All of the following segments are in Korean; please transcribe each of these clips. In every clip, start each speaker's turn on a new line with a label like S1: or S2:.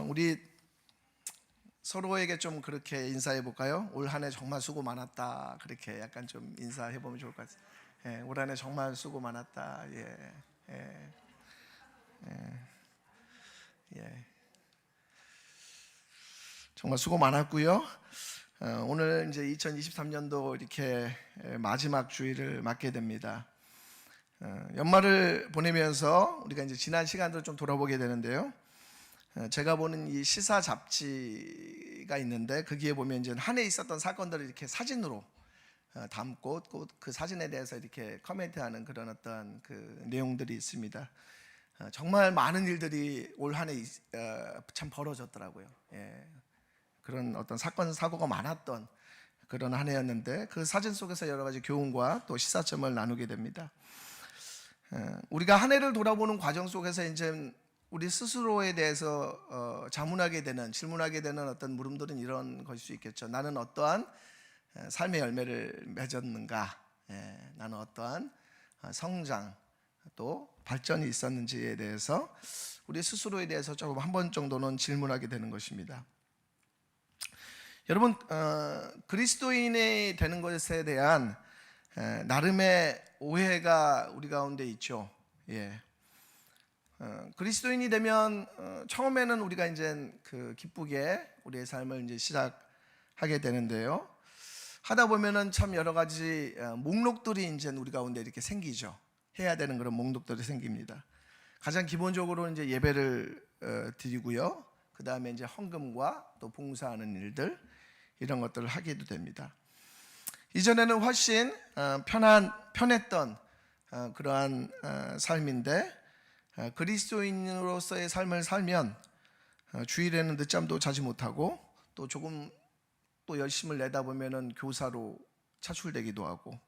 S1: 우리 서로에게 좀 그렇게 인사해 볼까요? 올 한 해 정말 수고 많았다. 그렇게 약간 좀 인사해 보면 좋을 것 같아요. 예, 올 한 해 정말 수고 많았다. 예, 예, 예. 정말 수고 많았고요. 오늘 이제 2023년도 이렇게 마지막 주일을 맞게 됩니다. 연말을 보내면서 우리가 이제 지난 시간들을 좀 돌아보게 되는데요. 제가 보는 이 시사 잡지가 있는데 거기에 보면 이제 한 해 있었던 사건들을 이렇게 사진으로 담고 그 사진에 대해서 이렇게 코멘트하는 그런 어떤 그 내용들이 있습니다. 정말 많은 일들이 올 한 해 참 벌어졌더라고요. 예. 그런 어떤 사건 사고가 많았던 그런 한 해였는데 그 사진 속에서 여러 가지 교훈과 또 시사점을 나누게 됩니다. 우리가 한 해를 돌아보는 과정 속에서 이제 우리 스스로에 대해서 자문하게 되는, 질문하게 되는 어떤 물음들은 이런 것일 수 있겠죠. 나는 어떠한 삶의 열매를 맺었는가? 나는 어떠한 성장 또 발전이 있었는지에 대해서 우리 스스로에 대해서 조금 한 번 정도는 질문하게 되는 것입니다. 여러분, 그리스도인이 되는 것에 대한 나름의 오해가 우리 가운데 있죠. 예. 그리스도인이 되면 처음에는 우리가 이제 그 기쁘게 우리의 삶을 이제 시작하게 되는데요. 하다 보면은 참 여러 가지 목록들이 이제 우리 가운데 이렇게 생기죠. 해야 되는 그런 목록들이 생깁니다. 가장 기본적으로 이제 예배를 드리고요. 그 다음에 이제 헌금과 또 봉사하는 일들 이런 것들을 하게도 됩니다. 이전에는 훨씬 편했던 그러한 삶인데 그리스도인으로서의 삶을 살면 주일에는 늦잠도 자지 못하고 또 조금 또 열심을 내다 보면은 교사로 차출되기도 하고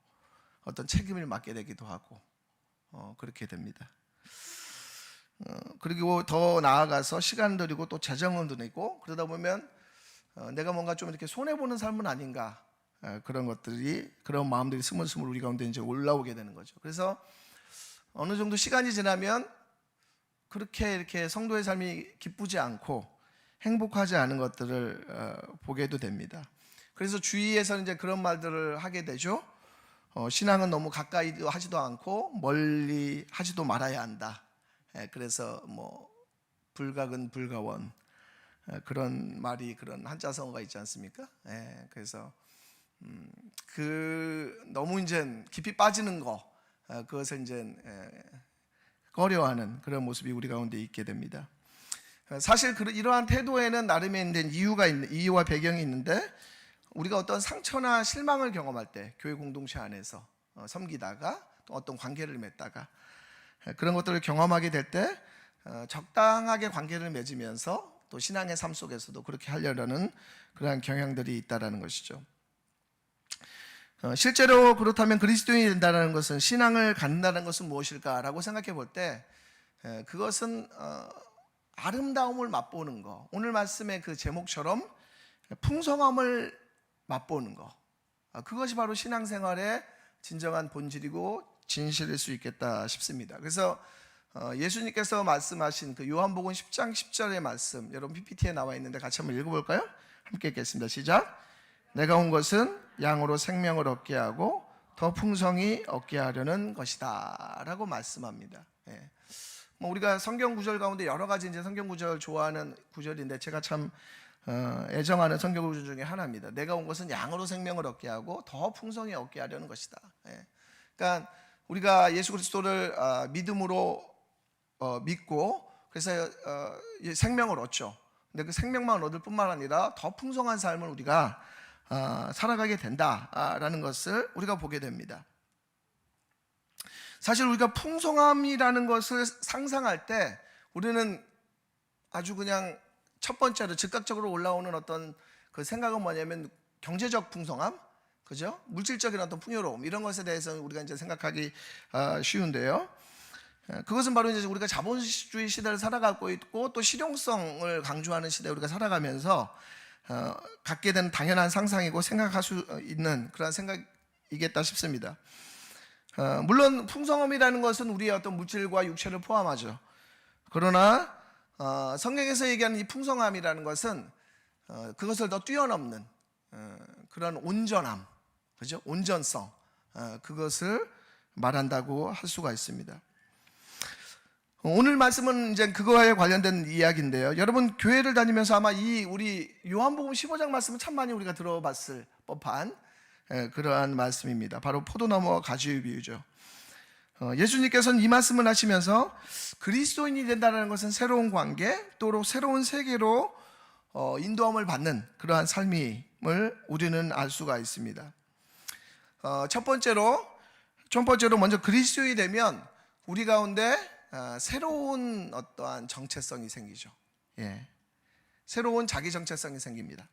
S1: 어떤 책임을 맡게 되기도 하고 그렇게 됩니다. 그리고 더 나아가서 시간을 들이고 또 재정을 들이고 그러다 보면 내가 뭔가 좀 이렇게 손해보는 삶은 아닌가 그런 것들이 그런 마음들이 스물스물 우리 가운데 이제 올라오게 되는 거죠. 그래서 어느 정도 시간이 지나면 그렇게 이렇게 성도의 삶이 기쁘지 않고 행복하지 않은 것들을 보게도 됩니다. 그래서 주위에서는 이제 그런 말들을 하게 되죠. 신앙은 너무 가까이 하지도 않고 멀리 하지도 말아야 한다. 그래서 뭐 불가근 불가원 그런 말이 그런 한자성어가 있지 않습니까? 그래서 그 너무 이제 깊이 빠지는 거 그것을 이제 꺼려하는 그런 모습이 우리 가운데 있게 됩니다. 사실 이러한 태도에는 나름의 이유와 배경이 있는데 우리가 어떤 상처나 실망을 경험할 때 교회 공동체 안에서 섬기다가 또 어떤 관계를 맺다가 그런 것들을 경험하게 될 때 적당하게 관계를 맺으면서 또 신앙의 삶 속에서도 그렇게 하려는 그러한 경향들이 있다는 것이죠. 실제로 그렇다면 그리스도인이 된다는 것은 신앙을 갖는다는 것은 무엇일까라고 생각해 볼 때 그것은 아름다움을 맛보는 거, 오늘 말씀의 그 제목처럼 풍성함을 맛보는 거, 그것이 바로 신앙생활의 진정한 본질이고 진실일 수 있겠다 싶습니다. 그래서 예수님께서 말씀하신 그 요한복음 10장 10절의 말씀 여러분 PPT에 나와 있는데 같이 한번 읽어볼까요? 함께 읽겠습니다. 시작. 내가 온 것은 양으로 생명을 얻게 하고 더 풍성히 얻게 하려는 것이다 라고 말씀합니다. 뭐 우리가 성경 구절 가운데 여러 가지 이제 성경 구절 좋아하는 구절인데 제가 참 애정하는 성경 구절 중에 하나입니다. 내가 온 것은 양으로 생명을 얻게 하고 더 풍성히 얻게 하려는 것이다. 그러니까 우리가 예수 그리스도를 믿음으로 믿고 그래서 생명을 얻죠. 근데 그 생명만 얻을 뿐만 아니라 더 풍성한 삶을 우리가 살아가게 된다라는 것을 우리가 보게 됩니다. 사실 우리가 풍성함이라는 것을 상상할 때 우리는 아주 그냥 첫 번째로 즉각적으로 올라오는 어떤 그 생각은 뭐냐면 경제적 풍성함, 그죠? 물질적인 어떤 풍요로움 이런 것에 대해서 우리가 이제 생각하기 쉬운데요. 그것은 바로 이제 우리가 자본주의 시대를 살아가고 있고 또 실용성을 강조하는 시대에 우리가 살아가면서 갖게 되는 당연한 상상이고 생각할 수 있는 그런 생각이겠다 싶습니다. 물론 풍성함이라는 것은 우리의 어떤 물질과 육체를 포함하죠. 그러나 성경에서 얘기하는 이 풍성함이라는 것은 그것을 더 뛰어넘는 그런 온전함, 그죠? 온전성, 그것을 말한다고 할 수가 있습니다. 오늘 말씀은 이제 그거에 관련된 이야기인데요. 여러분 교회를 다니면서 아마 우리 요한복음 15장 말씀은 참 많이 우리가 들어봤을 법한 그러한 말씀입니다. 바로 포도나무와 가지의 비유죠. 예수님께서는 이 말씀을 하시면서 그리스도인이 된다는 것은 새로운 관계, 또 새로운 세계로 인도함을 받는 그러한 삶임을 우리는 알 수가 있습니다. 첫 번째로 먼저 그리스도인이 되면 우리 가운데 새로운 어떠한 정체성이 생기죠. 새로운 자기 정체성이 생깁니다.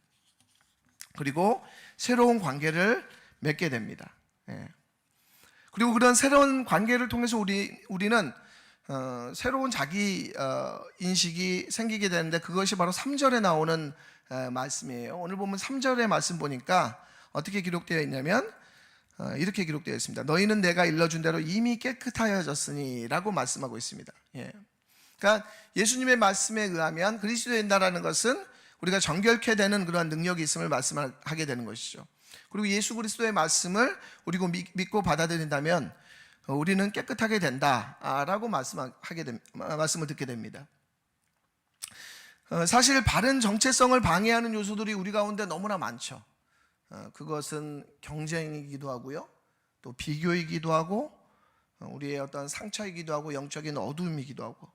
S1: 그리고 새로운 관계를 맺게 됩니다. 그리고 그런 새로운 관계를 통해서 우리는 새로운 자기 인식이 생기게 되는데, 그것이 바로 3절에 나오는 말씀이에요. 오늘 보면 3절의 말씀 보니까 어떻게 기록되어 있냐면 이렇게 기록되어 있습니다. 너희는 내가 일러준 대로 이미 깨끗하여졌으니 라고 말씀하고 있습니다. 그러니까 예수님의 말씀에 의하면 그리스도 된다라는 것은 우리가 정결케 되는 그러한 능력이 있음을 말씀하게 되는 것이죠. 그리고 예수 그리스도의 말씀을 우리가 믿고 받아들인다면 우리는 깨끗하게 된다라고 말씀을 듣게 됩니다. 사실 바른 정체성을 방해하는 요소들이 우리 가운데 너무나 많죠. 그것은 경쟁이기도 하고요, 또 비교이기도 하고, 우리의 어떤 상처이기도 하고, 영적인 어두움이기도 하고,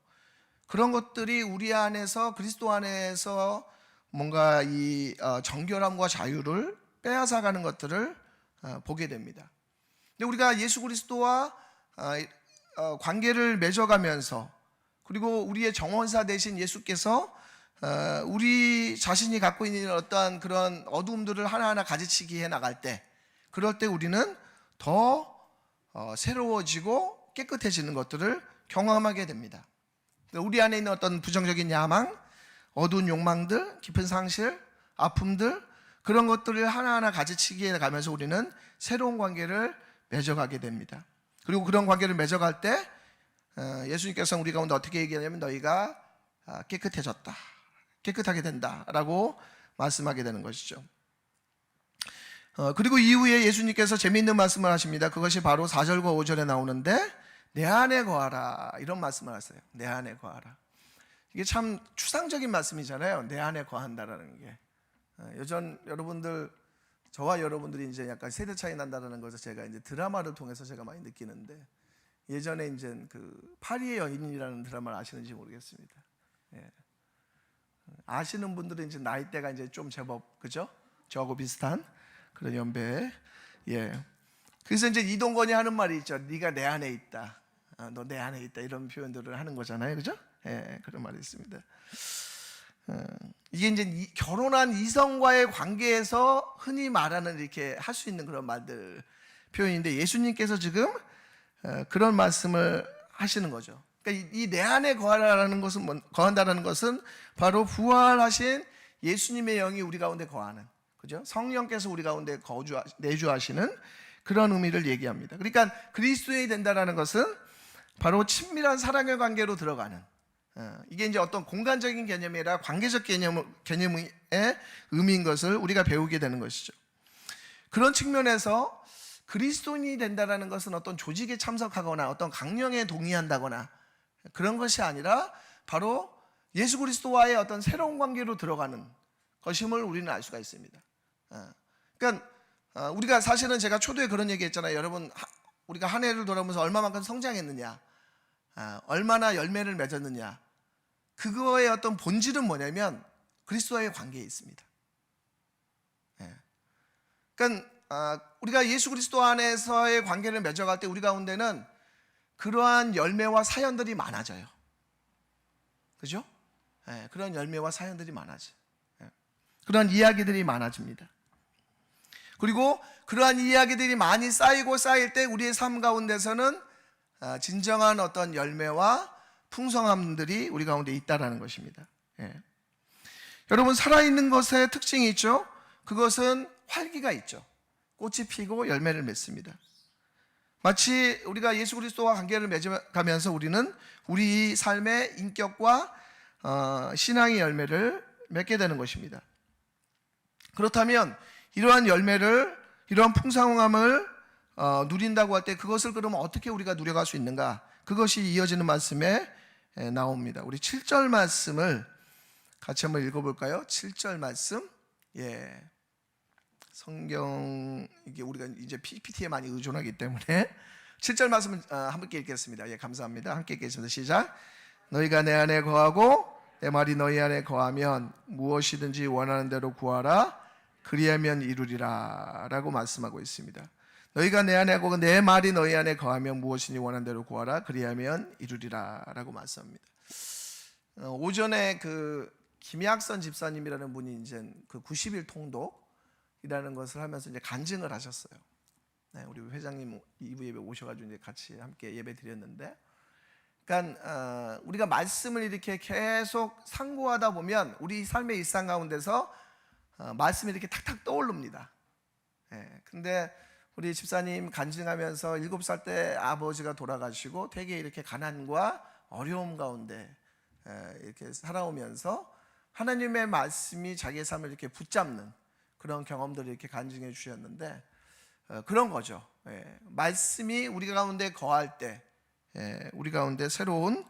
S1: 그런 것들이 우리 안에서, 그리스도 안에서 뭔가 이 정결함과 자유를 빼앗아가는 것들을 보게 됩니다. 근데 우리가 예수 그리스도와 관계를 맺어가면서, 그리고 우리의 정원사 되신 예수께서 우리 자신이 갖고 있는 어떠한 그런 어두움들을 하나하나 가지치기해 나갈 때, 그럴 때 우리는 더 새로워지고 깨끗해지는 것들을 경험하게 됩니다. 우리 안에 있는 어떤 부정적인 야망, 어두운 욕망들, 깊은 상실, 아픔들, 그런 것들을 하나하나 가지치기해 가면서 우리는 새로운 관계를 맺어가게 됩니다. 그리고 그런 관계를 맺어갈 때 예수님께서 우리 가운데 어떻게 얘기하냐면 너희가 깨끗해졌다, 깨끗하게 된다라고 말씀하게 되는 것이죠. 그리고 이후에 예수님께서 재미있는 말씀을 하십니다. 그것이 바로 4절과 5절에 나오는데 내 안에 거하라, 이런 말씀을 하세요. 내 안에 거하라. 이게 참 추상적인 말씀이잖아요. 내 안에 거한다라는 게. 요즘 여러분들, 저와 여러분들이 이제 약간 세대 차이 난다는 것을 제가 이제 드라마를 통해서 제가 많이 느끼는데, 예전에 이제 그 파리의 여인이라는 드라마를 아시는지 모르겠습니다. 아시는 분들은 이제 나이대가 이제 좀 제법, 그죠? 저하고 비슷한 그런 연배. 그래서 이제 이동건이 하는 말이 있죠. 네가 내 안에 있다, 너 내 안에 있다, 이런 표현들을 하는 거잖아요, 그죠? 그런 말이 있습니다. 이게 이제 결혼한 이성과의 관계에서 흔히 말하는, 이렇게 할 수 있는 그런 말들, 표현인데, 예수님께서 지금 그런 말씀을 하시는 거죠. 그러니까 이 내 안에 거한다라는 것은 바로 부활하신 예수님의 영이 우리 가운데 거하는, 그죠? 성령께서 우리 가운데 내주하시는 그런 의미를 얘기합니다. 그러니까 그리스도인이 된다라는 것은 바로 친밀한 사랑의 관계로 들어가는, 이게 이제 어떤 공간적인 개념이 아니라 관계적 개념의 의미인 것을 우리가 배우게 되는 것이죠. 그런 측면에서 그리스도인이 된다라는 것은 어떤 조직에 참석하거나 어떤 강령에 동의한다거나 그런 것이 아니라 바로 예수 그리스도와의 어떤 새로운 관계로 들어가는 것임을 우리는 알 수가 있습니다. 그러니까 우리가 사실은, 제가 초두에 그런 얘기 했잖아요. 여러분, 우리가 한 해를 돌아보면서 얼마만큼 성장했느냐, 얼마나 열매를 맺었느냐, 그거의 어떤 본질은 뭐냐면 그리스도와의 관계에 있습니다. 그러니까 우리가 예수 그리스도 안에서의 관계를 맺어갈 때 우리 가운데는 그러한 열매와 사연들이 많아져요. 그죠? 그런 열매와 사연들이 많아져요. 그런 이야기들이 많아집니다. 그리고 그러한 이야기들이 많이 쌓일 때 우리의 삶 가운데서는 진정한 어떤 열매와 풍성함들이 우리 가운데 있다라는 것입니다. 여러분, 살아있는 것의 특징이 있죠. 그것은 활기가 있죠. 꽃이 피고 열매를 맺습니다. 마치 우리가 예수 그리스도와 관계를 맺어가면서 우리는 우리 삶의 인격과 신앙의 열매를 맺게 되는 것입니다. 그렇다면 이러한 열매를, 이러한 풍성함을 누린다고 할 때 그것을 그러면 어떻게 우리가 누려갈 수 있는가? 그것이 이어지는 말씀에 나옵니다. 우리 7절 말씀을 같이 한번 읽어볼까요? 7절 말씀. 성경, 이게 우리가 이제 PPT에 많이 의존하기 때문에 7절 말씀을 함께 읽겠습니다. 감사합니다. 함께 읽겠습니다. 시작. 너희가 내 안에 거하고 내 말이 너희 안에 거하면 무엇이든지 원하는 대로 구하라. 그리하면 이루리라 라고 말씀하고 있습니다. 너희가 내 안에 거하고 내 말이 너희 안에 거하면 무엇이든지 원하는 대로 구하라. 그리하면 이루리라 라고 말씀합니다. 오전에 그 김약선 집사님이라는 분이 이제 그 90일 통독이라는 것을 하면서 이제 간증을 하셨어요. 우리 회장님 2부 예배 오셔가지고 이제 같이 함께 예배 드렸는데, 그러니까 우리가 말씀을 이렇게 계속 상고하다 보면 우리 삶의 일상 가운데서 말씀이 이렇게 탁탁 떠오릅니다. 근데 우리 집사님 간증하면서 7살 때 아버지가 돌아가시고 되게 이렇게 가난과 어려움 가운데 이렇게 살아오면서 하나님의 말씀이 자기의 삶을 이렇게 붙잡는 그런 경험들을 이렇게 간증해 주셨는데, 그런 거죠. 말씀이 우리 가운데 거할 때 우리 가운데 새로운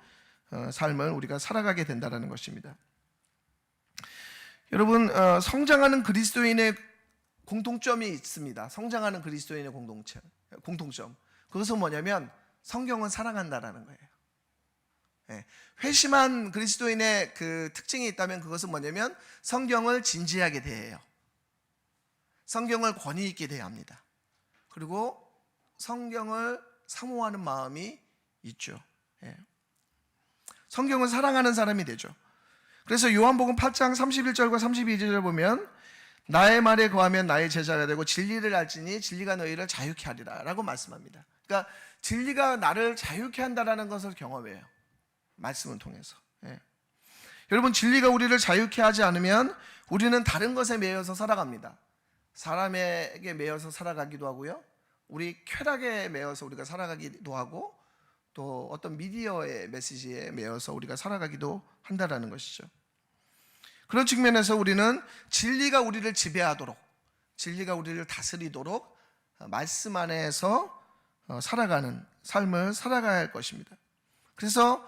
S1: 삶을 우리가 살아가게 된다는 것입니다. 여러분, 성장하는 그리스도인의 공통점이 있습니다. 성장하는 그리스도인의 공통점. 그것은 뭐냐면 성경은 사랑한다라는 거예요. 회심한 그리스도인의 그 특징이 있다면 그것은 뭐냐면 성경을 진지하게 대해요. 성경을 권위 있게 대합니다. 그리고 성경을 사모하는 마음이 있죠. 성경을 사랑하는 사람이 되죠. 그래서 요한복음 8장 31절과 32절을 보면 나의 말에 거하면 나의 제자가 되고 진리를 알지니 진리가 너희를 자유케 하리라 라고 말씀합니다. 그러니까 진리가 나를 자유케 한다라는 것을 경험해요. 말씀을 통해서. 여러분, 진리가 우리를 자유케 하지 않으면 우리는 다른 것에 매여서 살아갑니다. 사람에게 매여서 살아가기도 하고요, 우리 쾌락에 매여서 우리가 살아가기도 하고, 또 어떤 미디어의 메시지에 매여서 우리가 살아가기도 한다라는 것이죠. 그런 측면에서 우리는 진리가 우리를 지배하도록, 진리가 우리를 다스리도록 말씀 안에서 살아가는 삶을 살아가야 할 것입니다. 그래서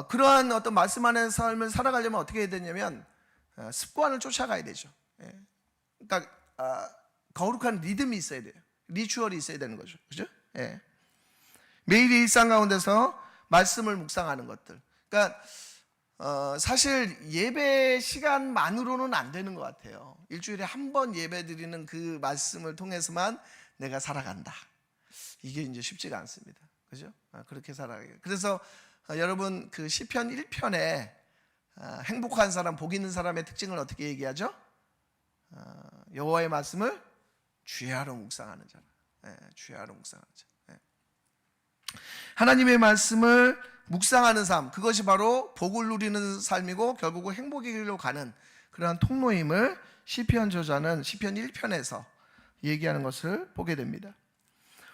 S1: 그러한 어떤 말씀 안의 삶을 살아가려면 어떻게 해야 되냐면 습관을 쫓아가야 되죠. 그러니까 거룩한 리듬이 있어야 돼요. 리추얼이 있어야 되는 거죠. 그죠? 매일 일상 가운데서 말씀을 묵상하는 것들. 그러니까 사실 예배 시간만으로는 안 되는 것 같아요. 일주일에 한 번 예배 드리는 그 말씀을 통해서만 내가 살아간다. 이게 이제 쉽지가 않습니다. 그죠? 그렇게 살아가요. 그래서 여러분, 그 시편 1편에 행복한 사람, 복 있는 사람의 특징을 어떻게 얘기하죠? 여호와의 말씀을 주야로 묵상하는 자라. 주야로 묵상하는 자. 하나님의 말씀을 묵상하는 삶, 그것이 바로 복을 누리는 삶이고 결국은 행복이기로 가는 그러한 통로임을 시편 저자는 시편 1편에서 얘기하는 것을 보게 됩니다.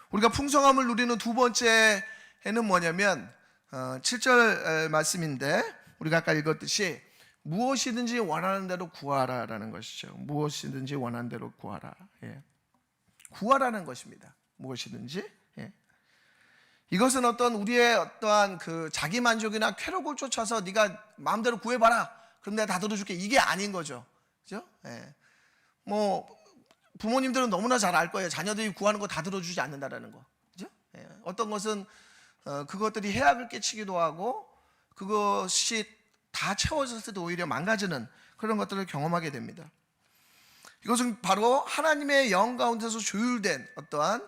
S1: 우리가 풍성함을 누리는 두 번째는 뭐냐면 7절 말씀인데, 우리가 아까 읽었듯이 무엇이든지 원하는 대로 구하라라는 것이죠. 무엇이든지 원하는 대로 구하라. 구하라는 것입니다. 무엇이든지. 이것은 어떤 우리의 어떠한 그 자기 만족이나 쾌락을 쫓아서 네가 마음대로 구해봐라, 그럼 내가 다 들어줄게, 이게 아닌 거죠. 그죠? 뭐 부모님들은 너무나 잘 알 거예요. 자녀들이 구하는 거 다 들어주지 않는다라는 거. 그죠? 어떤 것은 그것들이 해악을 끼치기도 하고 그것이 다 채워졌을 때 오히려 망가지는 그런 것들을 경험하게 됩니다. 이것은 바로 하나님의 영 가운데서 조율된 어떠한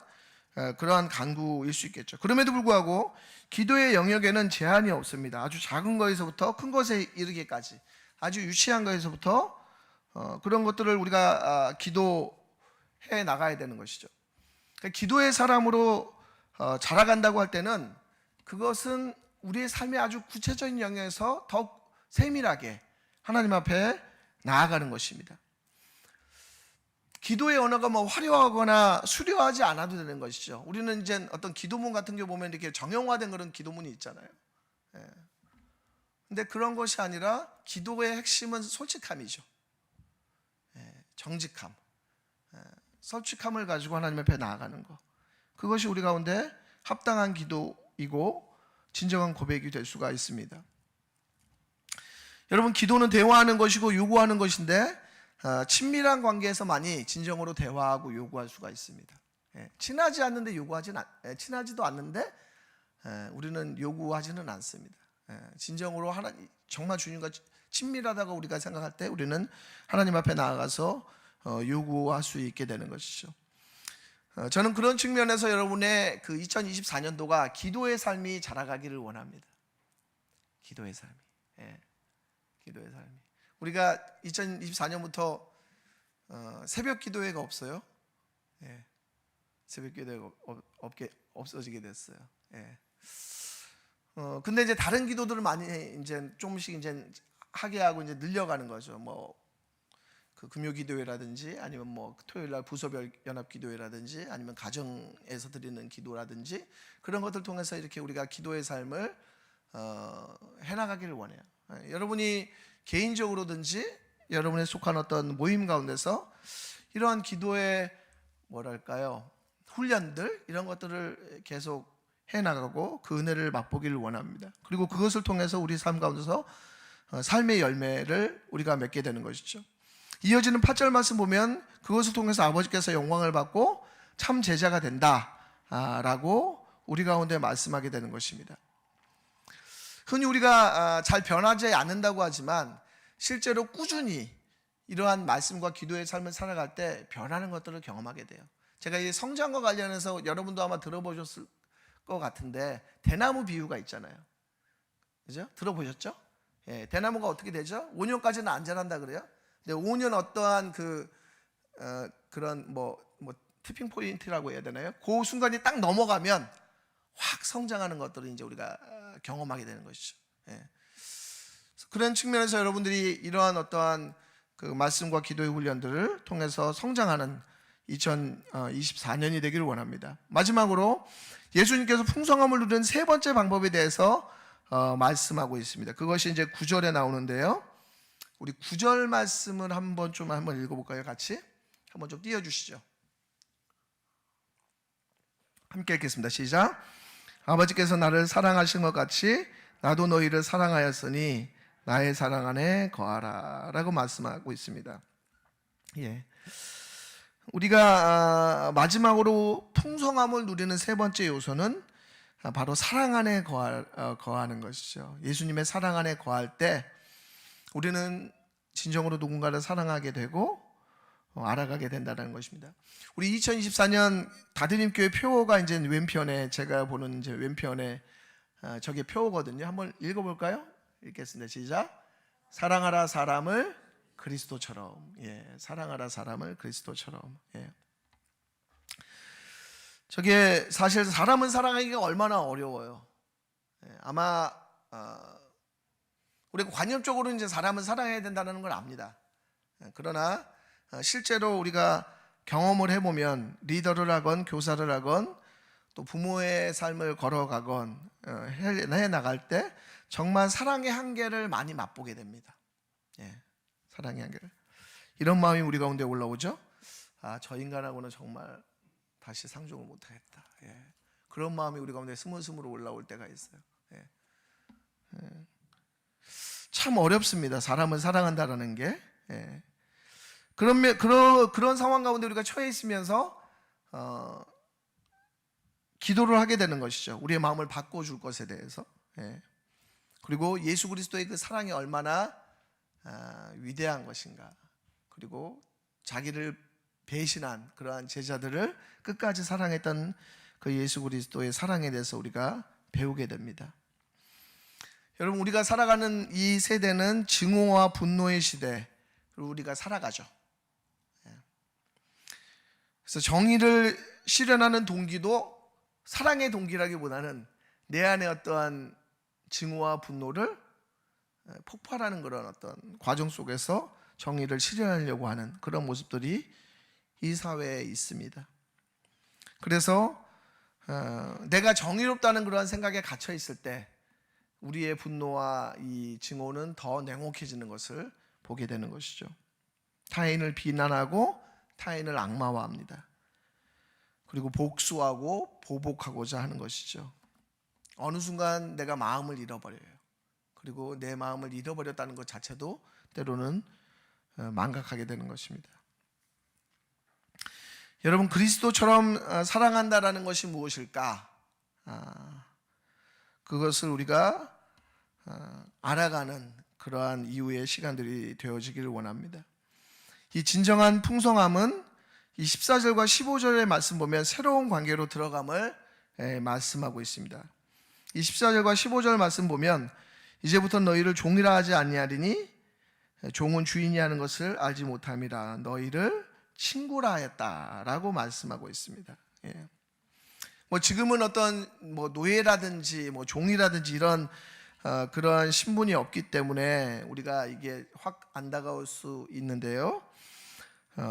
S1: 그러한 간구일 수 있겠죠. 그럼에도 불구하고 기도의 영역에는 제한이 없습니다. 아주 작은 것에서부터 큰 것에 이르기까지, 아주 유치한 것에서부터 그런 것들을 우리가 기도해 나가야 되는 것이죠. 그러니까 기도의 사람으로 자라간다고 할 때는 그것은 우리의 삶의 아주 구체적인 영역에서 더욱 세밀하게 하나님 앞에 나아가는 것입니다. 기도의 언어가 뭐 화려하거나 수려하지 않아도 되는 것이죠. 우리는 이제 어떤 기도문 같은 게 보면 이렇게 정형화된 그런 기도문이 있잖아요. 근데 그런 것이 아니라 기도의 핵심은 솔직함이죠. 정직함, 솔직함을 가지고 하나님 앞에 나아가는 것, 그것이 우리 가운데 합당한 기도이고 진정한 고백이 될 수가 있습니다. 여러분, 기도는 대화하는 것이고 요구하는 것인데 친밀한 관계에서만이 진정으로 대화하고 요구할 수가 있습니다. 친하지 않는데 친하지도 않는데 우리는 요구하지는 않습니다. 진정으로 정말 주님과 친밀하다고 우리가 생각할 때 우리는 하나님 앞에 나아가서 요구할 수 있게 되는 것이죠. 저는 그런 측면에서 여러분의 그 2024년도가 기도의 삶이 자라가기를 원합니다. 기도의 삶이. 기도의 삶이. 우리가 2024년부터 새벽 기도회가 없어요. 새벽 기도회가 없어지게 됐어요. 근데 이제 다른 기도들을 많이 이제 조금씩 이제 하게 하고 이제 늘려가는 거죠. 뭐 그 금요 기도회라든지 아니면 뭐 토요일 날 부서별 연합 기도회라든지 아니면 가정에서 드리는 기도라든지 그런 것들 통해서 이렇게 우리가 기도의 삶을 해나가기를 원해요. 여러분이 개인적으로든지 여러분의 속한 어떤 모임 가운데서 이러한 기도의 뭐랄까요, 훈련들, 이런 것들을 계속 해나가고 그 은혜를 맛보기를 원합니다. 그리고 그것을 통해서 우리 삶 가운데서 삶의 열매를 우리가 맺게 되는 것이죠. 이어지는 8절 말씀 보면 그것을 통해서 아버지께서 영광을 받고 참 제자가 된다 라고 우리 가운데 말씀하게 되는 것입니다. 흔히 우리가 잘 변하지 않는다고 하지만 실제로 꾸준히 이러한 말씀과 기도의 삶을 살아갈 때 변하는 것들을 경험하게 돼요. 제가 이 성장과 관련해서 여러분도 아마 들어보셨을 것 같은데 대나무 비유가 있잖아요. 그죠? 들어보셨죠? 대나무가 어떻게 되죠? 5년까지는 안 자란다 그래요. 근데 5년 어떠한 그런 뭐 티핑 포인트라고 해야 되나요? 그 순간이 딱 넘어가면 확 성장하는 것들을 이제 우리가 경험하게 되는 것이죠. 그런 측면에서 여러분들이 이러한 어떠한 그 말씀과 기도의 훈련들을 통해서 성장하는 2024년이 되기를 원합니다. 마지막으로 예수님께서 풍성함을 누리는 세 번째 방법에 대해서 말씀하고 있습니다. 그것이 이제 9절에 나오는데요. 우리 9절 말씀을 한번 읽어볼까요? 같이 한번 좀 띄워주시죠. 함께 읽겠습니다. 시작. 아버지께서 나를 사랑하신 것 같이 나도 너희를 사랑하였으니 나의 사랑 안에 거하라 라고 말씀하고 있습니다. 우리가 마지막으로 풍성함을 누리는 세 번째 요소는 바로 사랑 안에 거하는 것이죠. 예수님의 사랑 안에 거할 때 우리는 진정으로 누군가를 사랑하게 되고 알아가게 된다는 것입니다. 우리 2024년 다드림교회 표어가 이제 왼편에, 제가 보는 이제 왼편에 저게 표어거든요. 한번 읽어볼까요? 읽겠습니다. 시작. 사랑하라 사람을 그리스도처럼. 사랑하라 사람을 그리스도처럼. 저게 사실 사람은 사랑하기가 얼마나 어려워요. 아마 우리가 관념적으로 이제 사람은 사랑해야 된다는 걸 압니다. 그러나 실제로 우리가 경험을 해보면 리더를 하건 교사를 하건 또 부모의 삶을 걸어가건 해나갈 때 정말 사랑의 한계를 많이 맛보게 됩니다. 사랑의 한계를. 이런 마음이 우리 가운데 올라오죠. 저 인간하고는 정말 다시 상종을 못하겠다. 그런 마음이 우리 가운데 스물스물 올라올 때가 있어요. 참 어렵습니다. 사람을 사랑한다라는 게. 그런 상황 가운데 우리가 처해 있으면서 기도를 하게 되는 것이죠. 우리의 마음을 바꿔줄 것에 대해서. 그리고 예수 그리스도의 그 사랑이 얼마나 위대한 것인가. 그리고 자기를 배신한 그러한 제자들을 끝까지 사랑했던 그 예수 그리스도의 사랑에 대해서 우리가 배우게 됩니다. 여러분, 우리가 살아가는 이 세대는 증오와 분노의 시대로 우리가 살아가죠. 그래서 정의를 실현하는 동기도 사랑의 동기라기보다는 내 안에 어떠한 증오와 분노를 폭발하는 그런 어떤 과정 속에서 정의를 실현하려고 하는 그런 모습들이 이 사회에 있습니다. 그래서 내가 정의롭다는 그러한 생각에 갇혀 있을 때 우리의 분노와 이 증오는 더 냉혹해지는 것을 보게 되는 것이죠. 타인을 비난하고 타인을 악마화합니다. 그리고 복수하고 보복하고자 하는 것이죠. 어느 순간 내가 마음을 잃어버려요. 그리고 내 마음을 잃어버렸다는 것 자체도 때로는 망각하게 되는 것입니다. 여러분, 그리스도처럼 사랑한다라는 것이 무엇일까? 그것을 우리가 알아가는 그러한 이후의 시간들이 되어지기를 원합니다. 이 진정한 풍성함은 이 14절과 15절의 말씀 보면 새로운 관계로 들어감을 말씀하고 있습니다. 이 14절과 15절 말씀 보면 이제부터 너희를 종이라 하지 아니하리니 종은 주인이 하는 것을 알지 못함이라 너희를 친구라 했다라고 말씀하고 있습니다. 예. 지금은 어떤 노예라든지 종이라든지 이런 그러한 신분이 없기 때문에 우리가 이게 확 안 다가올 수 있는데요.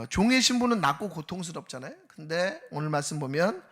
S1: 종의 신분은 낮고 고통스럽잖아요. 근데 오늘 말씀 보면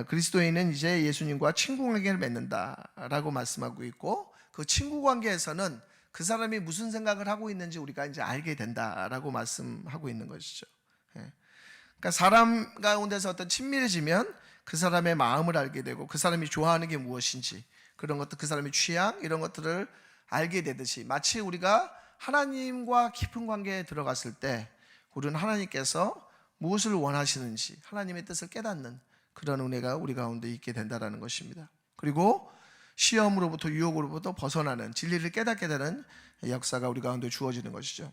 S1: 그리스도인은 이제 예수님과 친구 관계를 맺는다라고 말씀하고 있고, 그 친구 관계에서는 그 사람이 무슨 생각을 하고 있는지 우리가 이제 알게 된다라고 말씀하고 있는 것이죠. 그러니까 사람 가운데서 어떤 친밀해지면 그 사람의 마음을 알게 되고 그 사람이 좋아하는 게 무엇인지, 그런 것들, 그 사람의 취향, 이런 것들을 알게 되듯이, 마치 우리가 하나님과 깊은 관계에 들어갔을 때 우리는 하나님께서 무엇을 원하시는지 하나님의 뜻을 깨닫는 그런 은혜가 우리 가운데 있게 된다는 것입니다. 그리고 시험으로부터, 유혹으로부터 벗어나는, 진리를 깨닫게 되는 역사가 우리 가운데 주어지는 것이죠.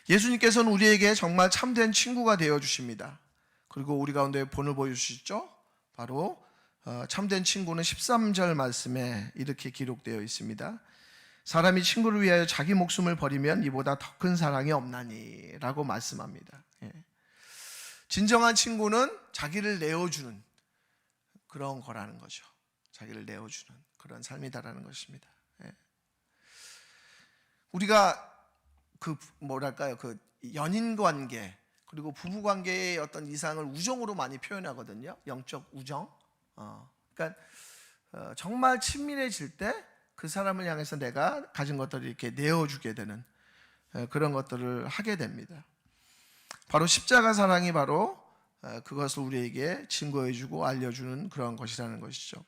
S1: 예수님께서는 우리에게 정말 참된 친구가 되어주십니다. 그리고 우리 가운데 본을 보여주시죠. 바로 참된 친구는 13절 말씀에 이렇게 기록되어 있습니다. 사람이 친구를 위하여 자기 목숨을 버리면 이보다 더 큰 사랑이 없나니 라고 말씀합니다. 진정한 친구는 자기를 내어주는 그런 거라는 거죠. 자기를 내어주는 그런 삶이다라는 것입니다. 우리가 그 연인 관계 그리고 부부 관계의 어떤 이상을 우정으로 많이 표현하거든요. 영적 우정. 그러니까 정말 친밀해질 때 그 사람을 향해서 내가 가진 것들을 이렇게 내어주게 되는 그런 것들을 하게 됩니다. 바로 십자가 사랑이 바로 그것을 우리에게 증거해주고 알려주는 그런 것이라는 것이죠.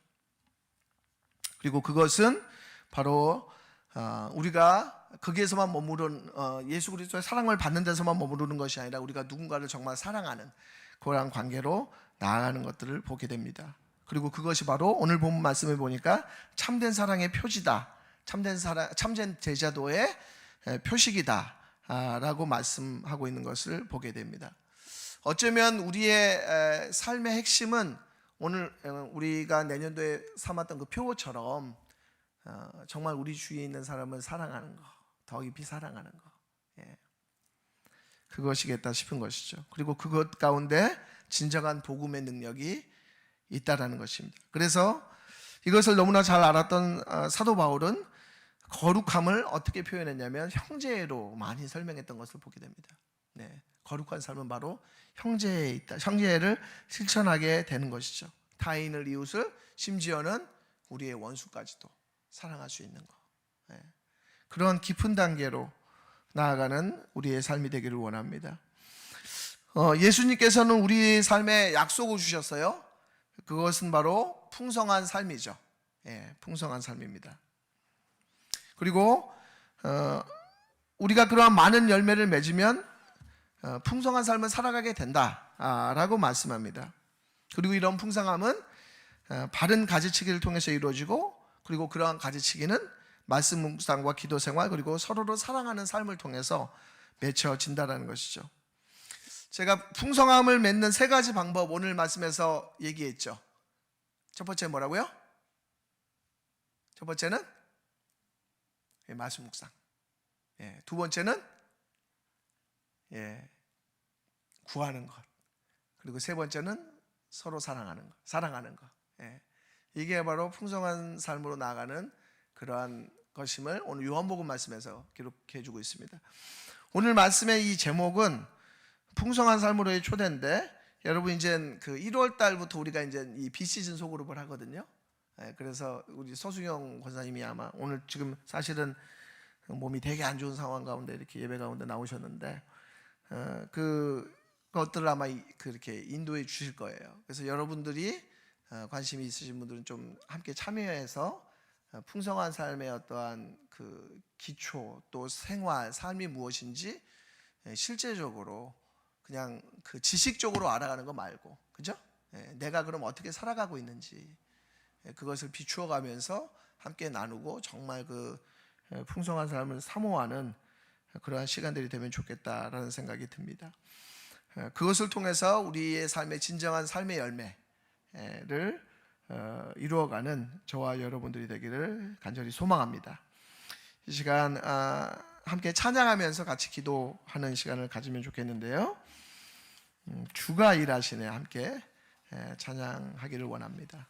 S1: 그리고 그것은 바로 우리가 거기에서만 머무른 예수 그리스도의 사랑을 받는 데서만 머무르는 것이 아니라 우리가 누군가를 정말 사랑하는 그런 관계로 나아가는 것들을 보게 됩니다. 그리고 그것이 바로 오늘 본 말씀을 보니까 참된 사랑의 표지다, 참된 제자도의 표식이다 라고 말씀하고 있는 것을 보게 됩니다. 어쩌면 우리의 삶의 핵심은 오늘 우리가 내년도에 삼았던 그 표어처럼 정말 우리 주위에 있는 사람을 사랑하는 거, 더 깊이 사랑하는 거, 그것이겠다 싶은 것이죠. 그리고 그것 가운데 진정한 복음의 능력이 있다라는 것입니다. 그래서 이것을 너무나 잘 알았던 사도 바울은 거룩함을 어떻게 표현했냐면 형제로 많이 설명했던 것을 보게 됩니다. 거룩한 삶은 바로 형제에 있다. 형제를 실천하게 되는 것이죠. 타인을, 이웃을, 심지어는 우리의 원수까지도 사랑할 수 있는 것. 그런 깊은 단계로 나아가는 우리의 삶이 되기를 원합니다. 예수님께서는 우리의 삶에 약속을 주셨어요. 그것은 바로 풍성한 삶이죠. 풍성한 삶입니다. 그리고 우리가 그러한 많은 열매를 맺으면 풍성한 삶을 살아가게 된다라고 말씀합니다. 그리고 이런 풍성함은 바른 가지치기를 통해서 이루어지고, 그리고 그러한 가지치기는 말씀 묵상과 기도 생활, 그리고 서로를 사랑하는 삶을 통해서 맺혀진다는 것이죠. 제가 풍성함을 맺는 세 가지 방법 오늘 말씀에서 얘기했죠. 첫 번째 뭐라고요? 첫 번째는 말씀 묵상. 두 번째는 구하는 것. 그리고 세 번째는 서로 사랑하는 것. 이게 바로 풍성한 삶으로 나아가는 그러한 것임을 오늘 요한복음 말씀에서 기록해 주고 있습니다. 오늘 말씀의 이 제목은 풍성한 삶으로의 초대인데, 여러분 이제 그 1월 달부터 우리가 이제 이 비시즌 소그룹을 하거든요. 그래서 우리 서수경 권사님이 아마 오늘 지금 사실은 몸이 되게 안 좋은 상황 가운데 이렇게 예배 가운데 나오셨는데 그것들을 아마 그렇게 인도해 주실 거예요. 그래서 여러분들이 관심이 있으신 분들은 좀 함께 참여해서 풍성한 삶의 어떠한 그 기초 또 생활 삶이 무엇인지 실제적으로 그냥 그 지식적으로 알아가는 거 말고, 그죠? 내가 그럼 어떻게 살아가고 있는지 그것을 비추어 가면서 함께 나누고 정말 그 풍성한 삶을 사모하는 그러한 시간들이 되면 좋겠다라는 생각이 듭니다. 그것을 통해서 우리의 삶의 진정한 삶의 열매를 이루어가는 저와 여러분들이 되기를 간절히 소망합니다. 이 시간 함께 찬양하면서 같이 기도하는 시간을 가지면 좋겠는데요. 주가 일하시네 함께 찬양하기를 원합니다.